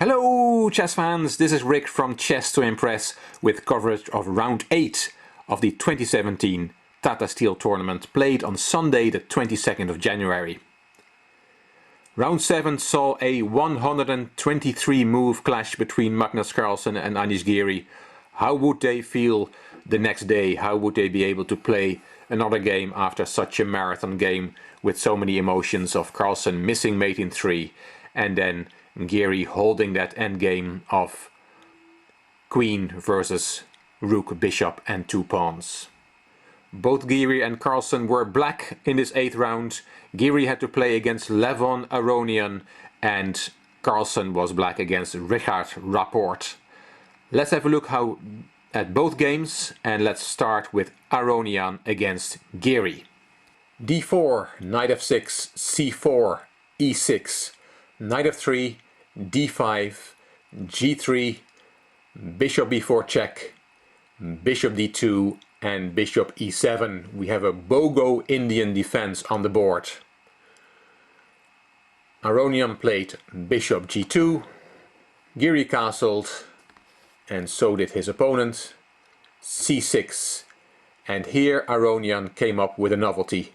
Hello chess fans, this is Rick from Chess to Impress with coverage of round 8 of the 2017 Tata Steel tournament played on Sunday the 22nd of January. Round 7 saw a 123 move clash between Magnus Carlsen and Aronian-Giri. How would they feel the next day? How would they be able to play another game after such a marathon game with so many emotions of Carlsen missing mate in 3 and then Giri holding that endgame of queen versus rook, bishop and 2 pawns. Both Giri and Carlsen were black in this 8th round. Giri had to play against Levon Aronian and Carlsen was black against Richard Rapport. Let's have a look at both games and let's start with Aronian against Giri. d4, knight f6, c4, e6, knight f3, d5, g3, bishop b4 check, bishop d2 and bishop e7. We have a BOGO Indian defense on the board. Aronian played bishop g2, Giri castled and so did his opponent, c6, and here Aronian came up with a novelty,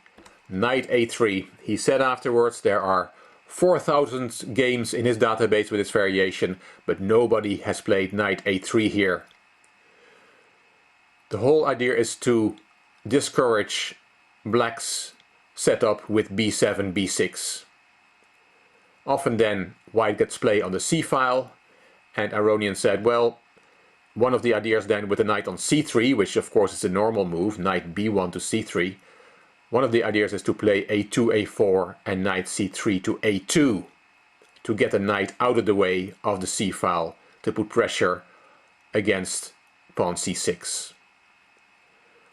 knight a3. He said afterwards there are 4,000 games in his database with this variation, but nobody has played knight a3 here. The whole idea is to discourage black's setup with b7, b6. Often then white gets play on the c file, and Aronian said, well, one of the ideas then with the knight on c3, which of course is a normal move, knight b1 to c3, one of the ideas is to play a2, a4 and knight c3 to a2 to get the knight out of the way of the c file to put pressure against pawn c6.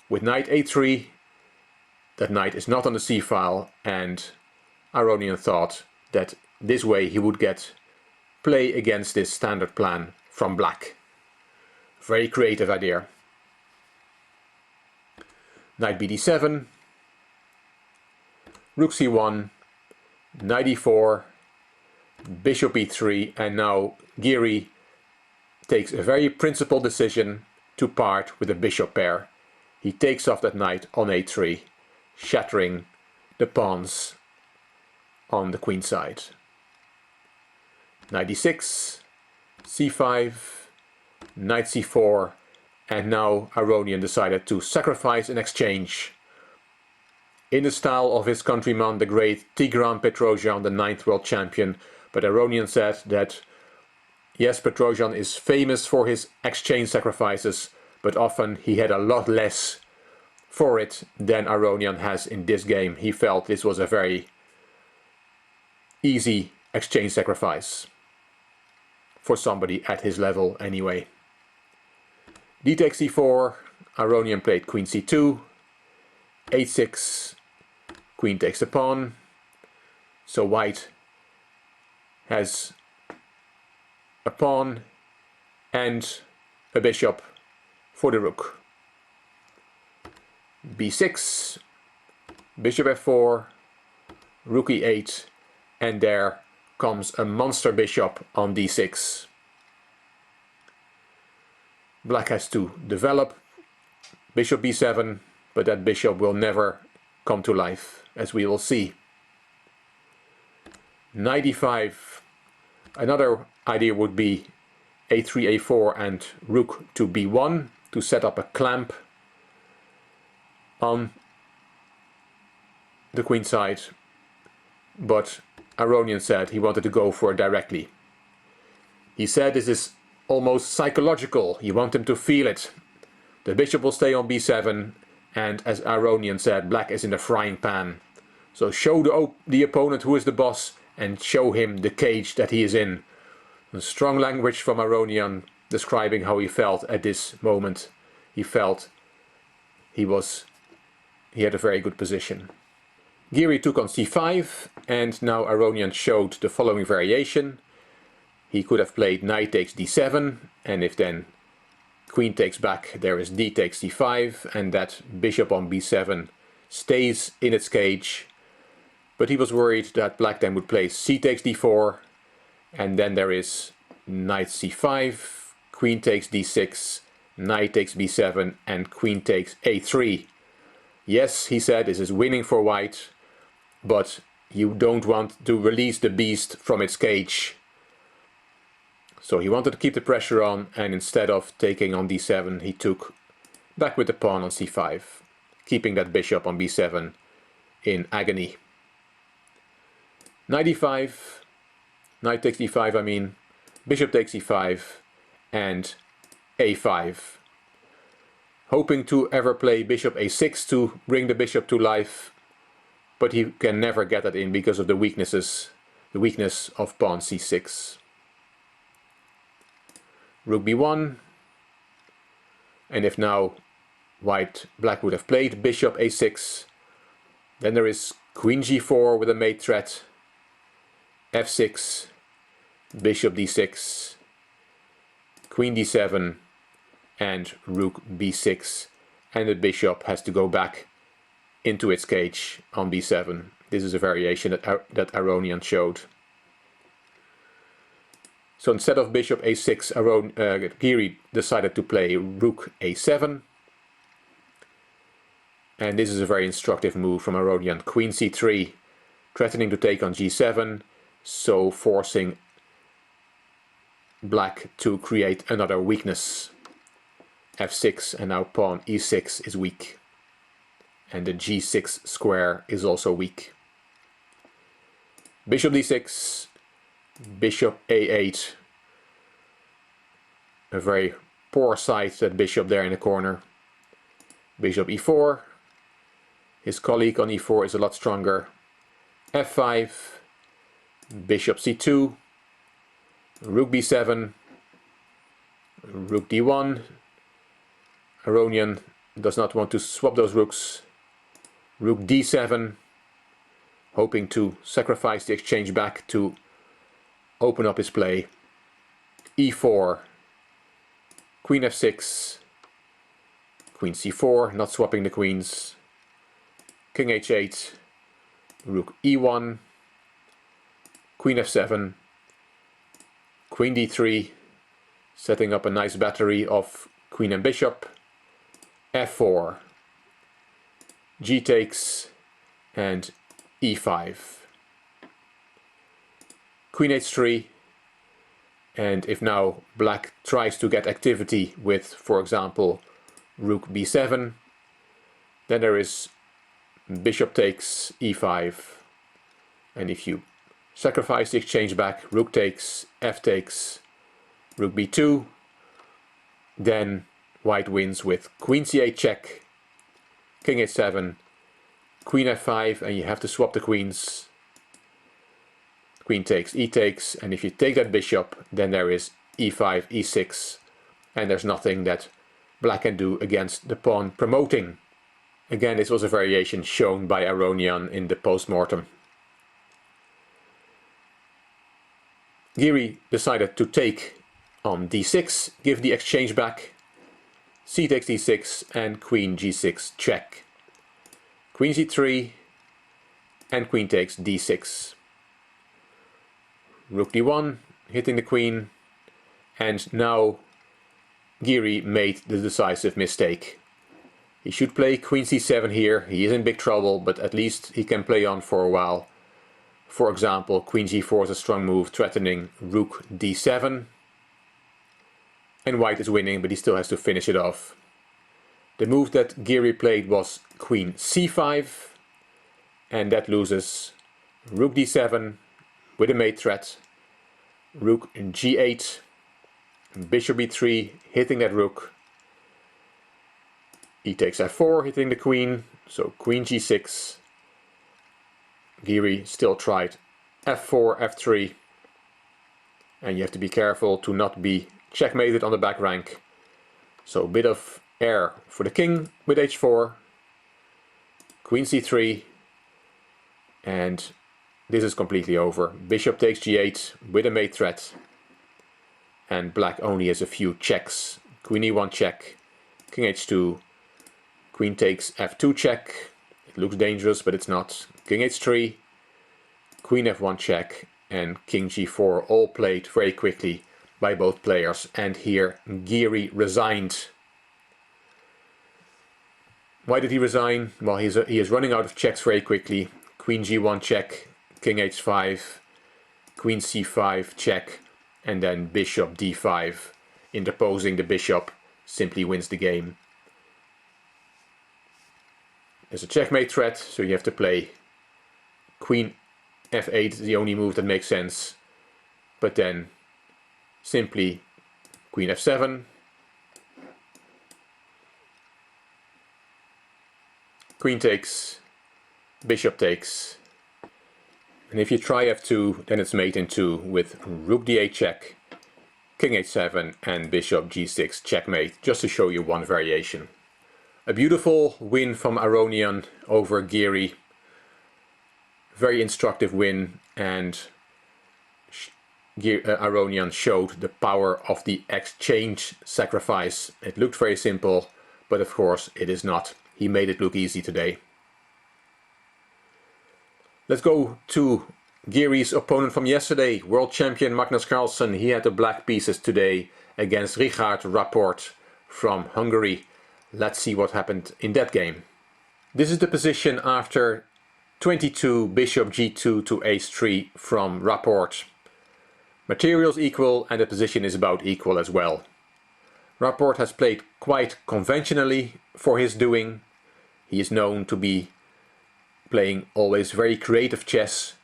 With knight a3, that knight is not on the c file, and Aronian thought that this way he would get play against this standard plan from black. Very creative idea. Knight bd7, rook c1, knight e4, bishop e3, and now Giri takes a very principled decision to part with a bishop pair. He takes off that knight on a3, shattering the pawns on the queen side. Knight d6, c5, knight c4, and now Aronian decided to sacrifice an exchange. In the style of his countryman, the great Tigran Petrosian, the 9th world champion, but Aronian said that yes, Petrosian is famous for his exchange sacrifices, but often he had a lot less for it than Aronian has in this game. He felt this was a very easy exchange sacrifice for somebody at his level anyway. D takes c4, Aronian played queen c2, h6, queen takes the pawn, so white has a pawn and a bishop for the rook. b6, bishop f4, rook e8, and there comes a monster bishop on d6. Black has to develop bishop b7, but that bishop will never come to life, as we will see. Knight e5. Another idea would be a3, a4 and rook to b1 to set up a clamp on the queen side, but Aronian said he wanted to go for it directly. He said this is almost psychological, you want him to feel it. The bishop will stay on b7, and as Aronian said, black is in the frying pan. So show the opponent who is the boss and show him the cage that he is in. A strong language from Aronian describing how he felt at this moment. He felt he had a very good position. Giri took on c5, and now Aronian showed the following variation. He could have played knight takes d7, and if then queen takes back, there is d takes d5, and that bishop on b7 stays in its cage. But he was worried that black then would play c takes d4, and then there is knight c5, queen takes d6, knight takes b7, and queen takes a3. Yes, he said, this is winning for white, but you don't want to release the beast from its cage. So he wanted to keep the pressure on, and instead of taking on d7, he took back with the pawn on c5, keeping that bishop on b7 in agony. Knight e5, knight takes d5, I mean, bishop takes e5, and a5. Hoping to ever play bishop a6 to bring the bishop to life, but he can never get that in because of the weakness of pawn c6. Rook b1, and if now black would have played bishop a6, then there is queen g4 with a mate threat, f6, bishop d6, queen d7, and rook b6, and the bishop has to go back into its cage on b7. This is a variation that Aronian showed. So instead of bishop a6, Giri decided to play rook a7. And this is a very instructive move from Aronian. Queen c3, threatening to take on g7, so forcing black to create another weakness. f6, and now pawn e6 is weak. And the g6 square is also weak. Bishop d6, bishop a8. A very poor sight, that bishop there in the corner. Bishop e4. His colleague on e4 is a lot stronger. f5, bishop c2, rook b7, rook d1. Aronian does not want to swap those rooks. Rook d7, hoping to sacrifice the exchange back to open up his play. e4, queen f6, queen c4, not swapping the queens. King h8, rook e1, queen f7, queen d3, setting up a nice battery of queen and bishop. f4, g takes, and e5. Queen h3, and if now black tries to get activity with, for example, rook b7, then there is bishop takes, e5, and if you sacrifice the exchange back, rook takes, f takes, rook b2, then white wins with queen c8 check, king h7, queen f5, and you have to swap the queens. Queen takes, e takes, and if you take that bishop, then there is e5, e6, and there's nothing that black can do against the pawn promoting. Again, this was a variation shown by Aronian in the post-mortem. Giri decided to take on d6, give the exchange back, c takes d6, and queen g6 check. Queen c3, and queen takes d6. Rook d1, hitting the queen, and now Giri made the decisive mistake. He should play queen c7 here. He is in big trouble, but at least he can play on for a while. For example, queen g4 is a strong move, threatening rook d7. And white is winning, but he still has to finish it off. The move that Giri played was queen c5, and that loses. Rook d7 with a mate threat. Rook g8, bishop e3, hitting that rook. E takes f4, hitting the queen, so queen g6. Giri still tried f4, f3, and you have to be careful to not be checkmated on the back rank. So a bit of air for the king with h4, queen c3, and this is completely over. Bishop takes g8 with a mate threat, and black only has a few checks. Queen e1 check, king h2, queen takes f2 check. It looks dangerous, but it's not. King h3, queen f1 check, and king g4 all played very quickly by both players, and here Giri resigned. Why did he resign? Well, he is running out of checks very quickly. Queen g1 check, king h5, queen c5 check, and then bishop d5. Interposing the bishop simply wins the game. There's a checkmate threat, so you have to play queen f8, the only move that makes sense. But then simply queen f7, queen takes, bishop takes, and if you try f2, then it's mate in 2 with rook d8 check, king h7 and bishop g6 checkmate, just to show you one variation. A beautiful win from Aronian over Giri. Very instructive win, and Aronian showed the power of the exchange sacrifice. It looked very simple, but of course it is not. He made it look easy today. Let's go to Giri's opponent from yesterday, world champion Magnus Carlsen. He had the black pieces today against Richard Rapport from Hungary. Let's see what happened in that game. This is the position after 22 bishop g2 to h3 from Rapport. Materials equal and the position is about equal as well. Rapport has played quite conventionally for his doing. He is known to be playing always very creative chess,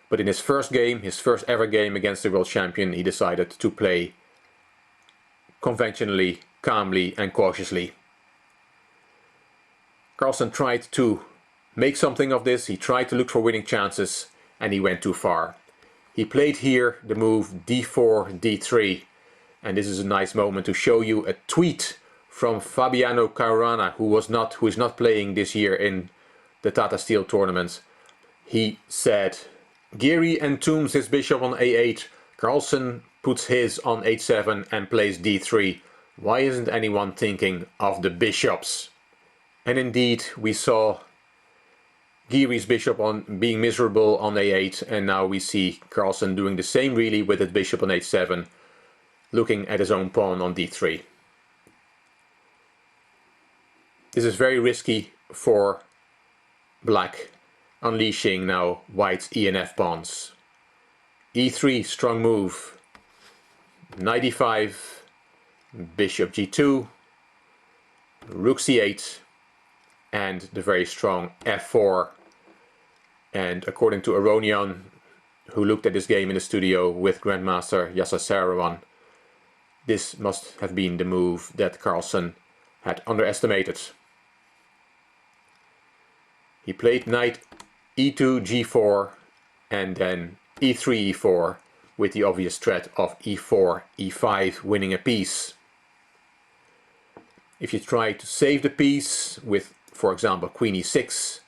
but in his first game, his first ever game against the world champion, he decided to play conventionally, calmly and cautiously. Carlsen tried to make something of this. He tried to look for winning chances and he went too far. He played here the move d4, d3, and this is a nice moment to show you a tweet from Fabiano Caruana, who is not playing this year in the Tata Steel tournament. He said, Giri entombs his bishop on a8, Carlsen puts his on h7 and plays d3. Why isn't anyone thinking of the bishops? And indeed, we saw Giri's bishop being miserable on a8, and now we see Carlsen doing the same really with his bishop on h7, looking at his own pawn on d3. This is very risky for black, unleashing now white's e and f pawns. e3, strong move. Knight e5, bishop g2, rook c8, and the very strong f4. And according to Aronian, who looked at this game in the studio with Grandmaster Yassar, this must have been the move that Carlsen had underestimated. He played knight e2, g4, and then e3, e4, with the obvious threat of e4, e5 winning a piece. If you try to save the piece with, for example, queen e6,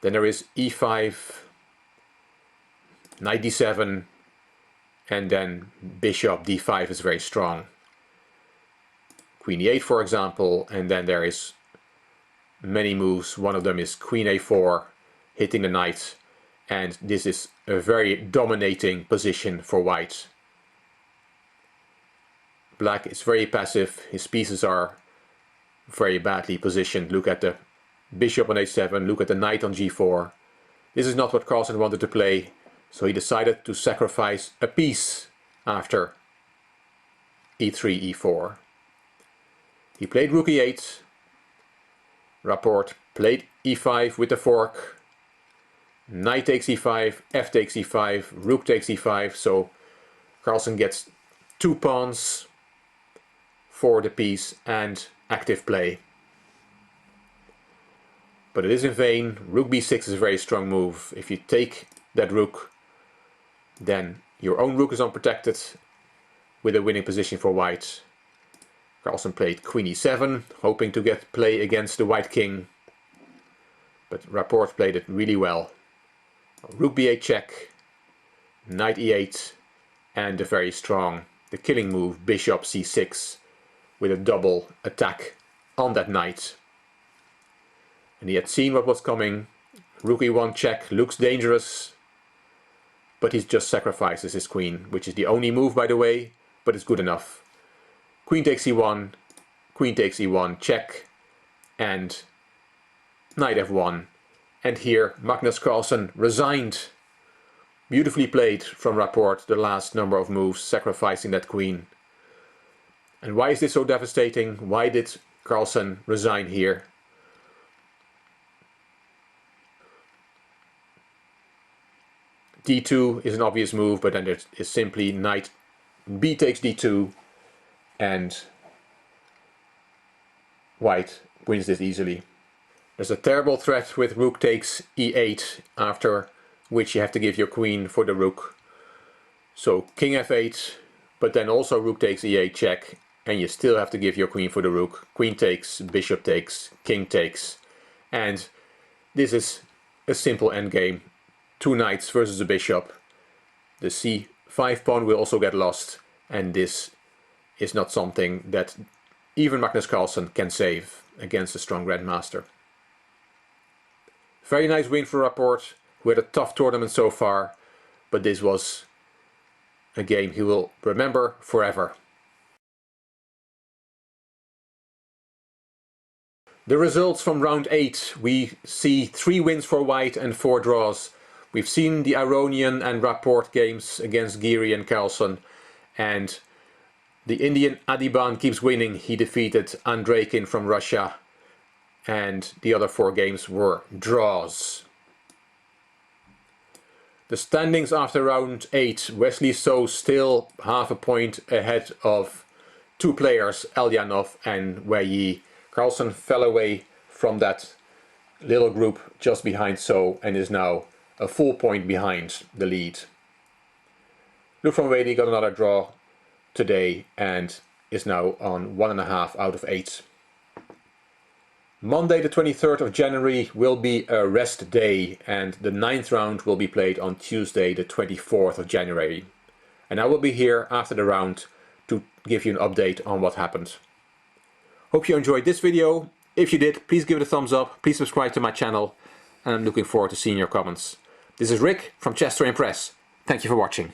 then there is e5, knight d7, and then bishop d5 is very strong. Queen e8, for example, and then there is many moves. One of them is queen a4, hitting the knight, and this is a very dominating position for white. Black is very passive, his pieces are very badly positioned. Look at the bishop on h7, look at the knight on g4. This is not what Carlsen wanted to play, so he decided to sacrifice a piece after e3, e4. He played rook e8, Rapport played e5 with the fork, knight takes e5, f takes e5, rook takes e5, so Carlsen gets 2 pawns for the piece and active play. But it is in vain. Rook b6 is a very strong move. If you take that rook, then your own rook is unprotected with a winning position for white. Carlsen played queen e7, hoping to get play against the white king, but Rapport played it really well. Rook b8 check, knight e8, and the very strong, the killing move, bishop c6, with a double attack on that knight. And he had seen what was coming. Rook e1 check looks dangerous, but he just sacrifices his queen, which is the only move, by the way, but it's good enough. Queen takes e1, queen takes e1, check, and knight f1. And here Magnus Carlsen resigned. Beautifully played from Rapport, the last number of moves, sacrificing that queen. And why is this so devastating? Why did Carlsen resign here? d2 is an obvious move, but then there is simply knight b takes d2, and white wins this easily. There's a terrible threat with rook takes e8, after which you have to give your queen for the rook. So king f8, but then also rook takes e8 check, and you still have to give your queen for the rook. Queen takes, bishop takes, king takes, and this is a simple endgame. Two knights versus a bishop. The c5 pawn will also get lost, and this is not something that even Magnus Carlsen can save against a strong grandmaster. Very nice win for Rapport, who had a tough tournament so far, but this was a game he will remember forever. The results from round 8. We see 3 wins for white and 4 draws. We've seen the Aronian and Rapport games against Giri and Carlsen, and the Indian Adiban keeps winning. He defeated Andreikin from Russia, and the other 4 games were draws. The standings after round 8, Wesley So still half a point ahead of 2 players, Elyanov and Wei Yi. Carlsen fell away from that little group just behind So and is now a full point behind the lead. Luke from Wei Yi got another draw today and is now on 1.5 out of 8. Monday the 23rd of January will be a rest day, and the 9th round will be played on Tuesday the 24th of January. And I will be here after the round to give you an update on what happened. Hope you enjoyed this video. If you did, please give it a thumbs up, please subscribe to my channel, and I'm looking forward to seeing your comments. This is Rick from Chess to Impress. Thank you for watching.